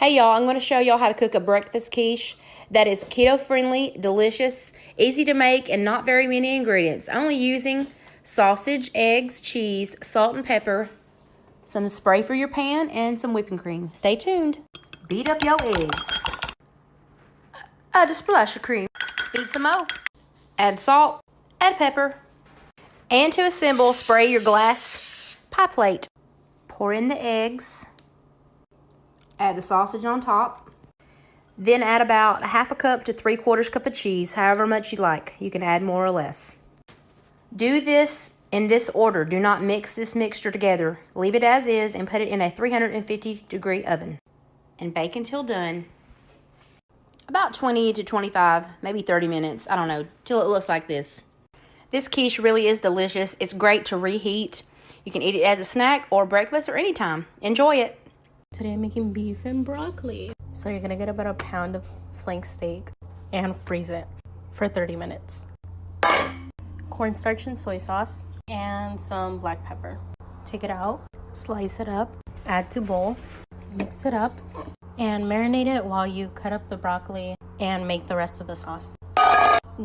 Hey y'all, I'm going to show y'all how to cook a breakfast quiche that is keto friendly, delicious, easy to make, and not very many ingredients. Only using sausage, eggs, cheese, salt and pepper, some spray for your pan, and some whipping cream. Stay tuned. Beat up your eggs. Add a splash of cream. Beat some more. Add salt. Add pepper. And to assemble, spray your glass pie plate. Pour in the eggs. Add the sausage on top. Then add about 1/2 cup to 3/4 cup of cheese, however much you like. You can add more or less. Do this in this order. Do not mix this mixture together. Leave it as is and put it in a 350-degree oven. And bake until done. About 20 to 25, maybe 30 minutes, I don't know, till it looks like this. This quiche really is delicious. It's great to reheat. You can eat it as a snack or breakfast or anytime. Enjoy it. Today I'm making beef and broccoli. So you're gonna get about a pound of flank steak and freeze it for 30 minutes. Cornstarch and soy sauce and some black pepper. Take it out, slice it up, add to bowl, mix it up, and marinate it while you cut up the broccoli and make the rest of the sauce.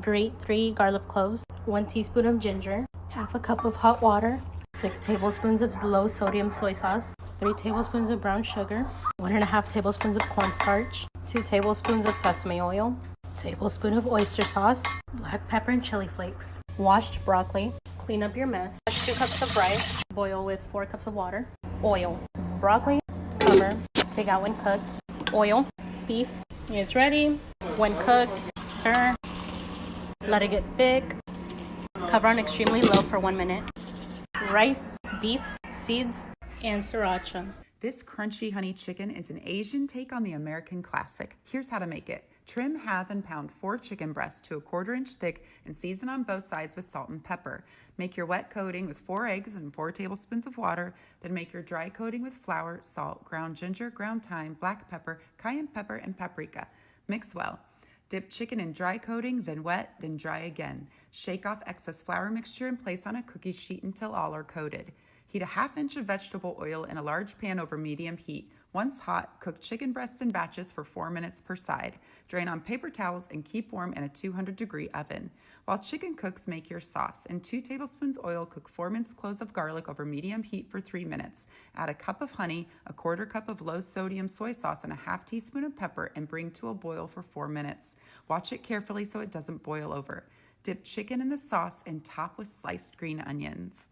Grate 3 garlic cloves, 1 teaspoon of ginger, 1/2 cup of hot water, 6 tablespoons of low sodium soy sauce, 3 tablespoons of brown sugar, 1.5 tablespoons of cornstarch, 2 tablespoons of sesame oil, tablespoon of oyster sauce, black pepper and chili flakes, washed broccoli, clean up your mess, 2 cups of rice, boil with 4 cups of water, oil, broccoli, cover, take out when cooked, oil, beef, it's ready. When cooked, stir, let it get thick, cover on extremely low for 1 minute. Rice, beef, seeds, and sriracha. This crunchy honey chicken is an Asian take on the American classic. Here's how to make it. Trim, halve, and pound 4 chicken breasts to a 1/4 inch thick and season on both sides with salt and pepper. Make your wet coating with 4 eggs and 4 tablespoons of water. Then make your dry coating with flour, salt, ground ginger, ground thyme, black pepper, cayenne pepper, and paprika. Mix well. Dip chicken in dry coating, then wet, then dry again. Shake off excess flour mixture and place on a cookie sheet until all are coated. Heat a 1/2 inch of vegetable oil in a large pan over medium heat. Once hot, cook chicken breasts in batches for 4 minutes per side. Drain on paper towels and keep warm in a 200-degree oven. While chicken cooks, make your sauce. In 2 tablespoons oil, cook 4 minced cloves of garlic over medium heat for 3 minutes. Add a cup of honey, a 1/4 cup of low-sodium soy sauce, and a 1/2 teaspoon of pepper, and bring to a boil for 4 minutes. Watch it carefully so it doesn't boil over. Dip chicken in the sauce and top with sliced green onions.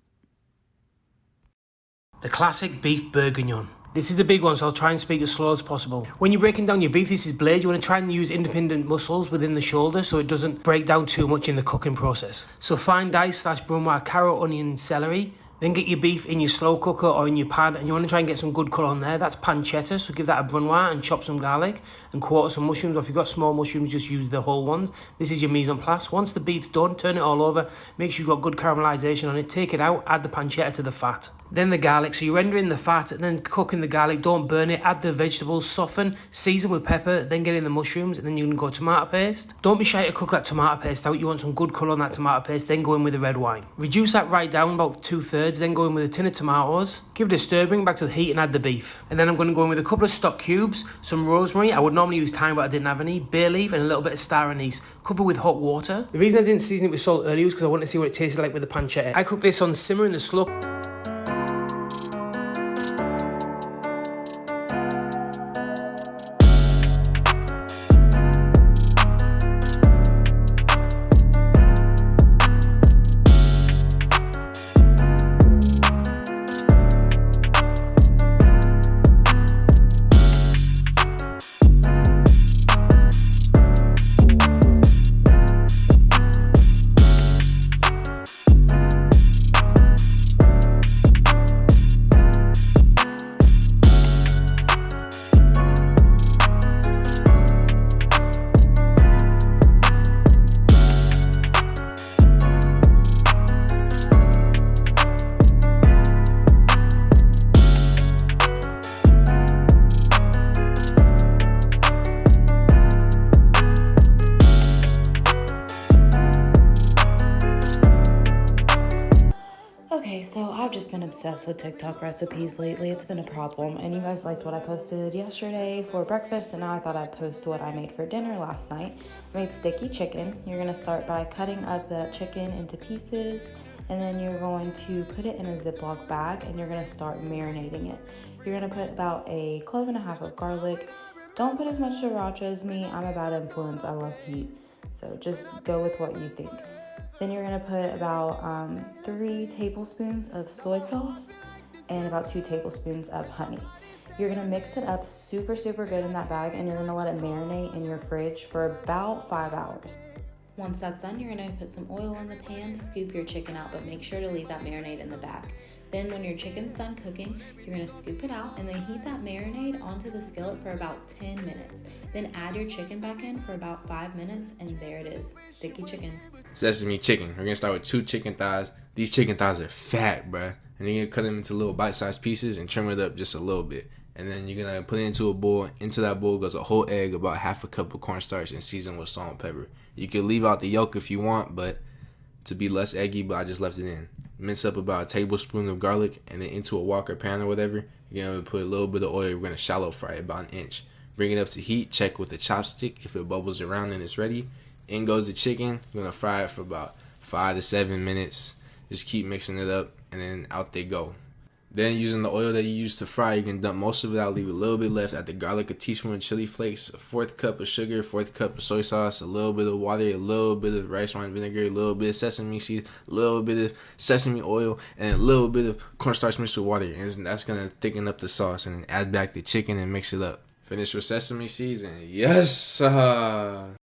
The classic beef bourguignon. This is a big one, so I'll try and speak as slow as possible. When you're breaking down your beef, this is blade. You want to try and use independent muscles within the shoulder so it doesn't break down too much in the cooking process. So fine dice / brunoise carrot, onion, celery. Then get your beef in your slow cooker or in your pan, and you want to try and get some good colour on there. That's pancetta, so give that a brunoise and chop some garlic and quarter some mushrooms. Or if you've got small mushrooms, just use the whole ones. This is your mise en place. Once the beef's done, turn it all over. Make sure you've got good caramelisation on it. Take it out, add the pancetta to the fat. Then the garlic, so you're rendering the fat and then cooking the garlic, don't burn it, add the vegetables, soften, season with pepper, then get in the mushrooms, and then you can go tomato paste. Don't be shy to cook that tomato paste out, you want some good colour on that tomato paste, then go in with the red wine. Reduce that right down, about 2/3, then go in with a tin of tomatoes, give it a stir, bring it back to the heat and add the beef. And then I'm going to go in with a couple of stock cubes, some rosemary, I would normally use thyme but I didn't have any, bay leaf and a little bit of star anise. Cover with hot water. The reason I didn't season it with salt earlier was because I wanted to see what it tasted like with the pancetta. I cooked this on simmer in the slow. obsessed with TikTok recipes lately. It's been a problem. And you guys liked what I posted yesterday for breakfast, and now I thought I'd post what I made for dinner last night. I made sticky chicken. You're going to start by cutting up the chicken into pieces, and then you're going to put it in a Ziploc bag, and you're going to start marinating it. You're going to put about a clove and a half of garlic. Don't put as much sriracha as me. I'm a bad influence. I love heat. So just go with what you think. Then you're going to put about 3 tablespoons of soy sauce and about 2 tablespoons of honey. You're going to mix it up super good in that bag, and you're going to let it marinate in your fridge for about 5 hours. Once that's done, you're going to put some oil in the pan, scoop your chicken out, but make sure to leave that marinade in the bag. Then when your chicken's done cooking, you're going to scoop it out and then heat that marinade onto the skillet for about 10 minutes. Then add your chicken back in for about 5 minutes, and there it is, sticky chicken. Sesame chicken. We're going to start with 2 chicken thighs. These chicken thighs are fat, bruh. And then you're going to cut them into little bite-sized pieces and trim it up just a little bit. And then you're going to put it into a bowl. Into that bowl goes a whole egg, about half a cup of cornstarch, and season with salt and pepper. You can leave out the yolk if you want, but to be less eggy, but I just left it in. Mince up about a tablespoon of garlic, and then into a wok or pan or whatever, you're going to put a little bit of oil. We're going to shallow fry it about 1 inch. Bring it up to heat. Check with a chopstick. If it bubbles around, then it's ready. In goes the chicken. You're going to fry it for about 5 to 7 minutes. Just keep mixing it up, and then out they go. Then using the oil that you used to fry, you can dump most of it out, leave a little bit left. Add the garlic, a teaspoon of chili flakes, a 1/4 cup of sugar, 1/4 cup of soy sauce, a little bit of water, a little bit of rice wine vinegar, a little bit of sesame seeds, a little bit of sesame oil, and a little bit of cornstarch mixed with water. And that's going to thicken up the sauce. And then add back the chicken and mix it up. Finish with sesame seeds, and yes!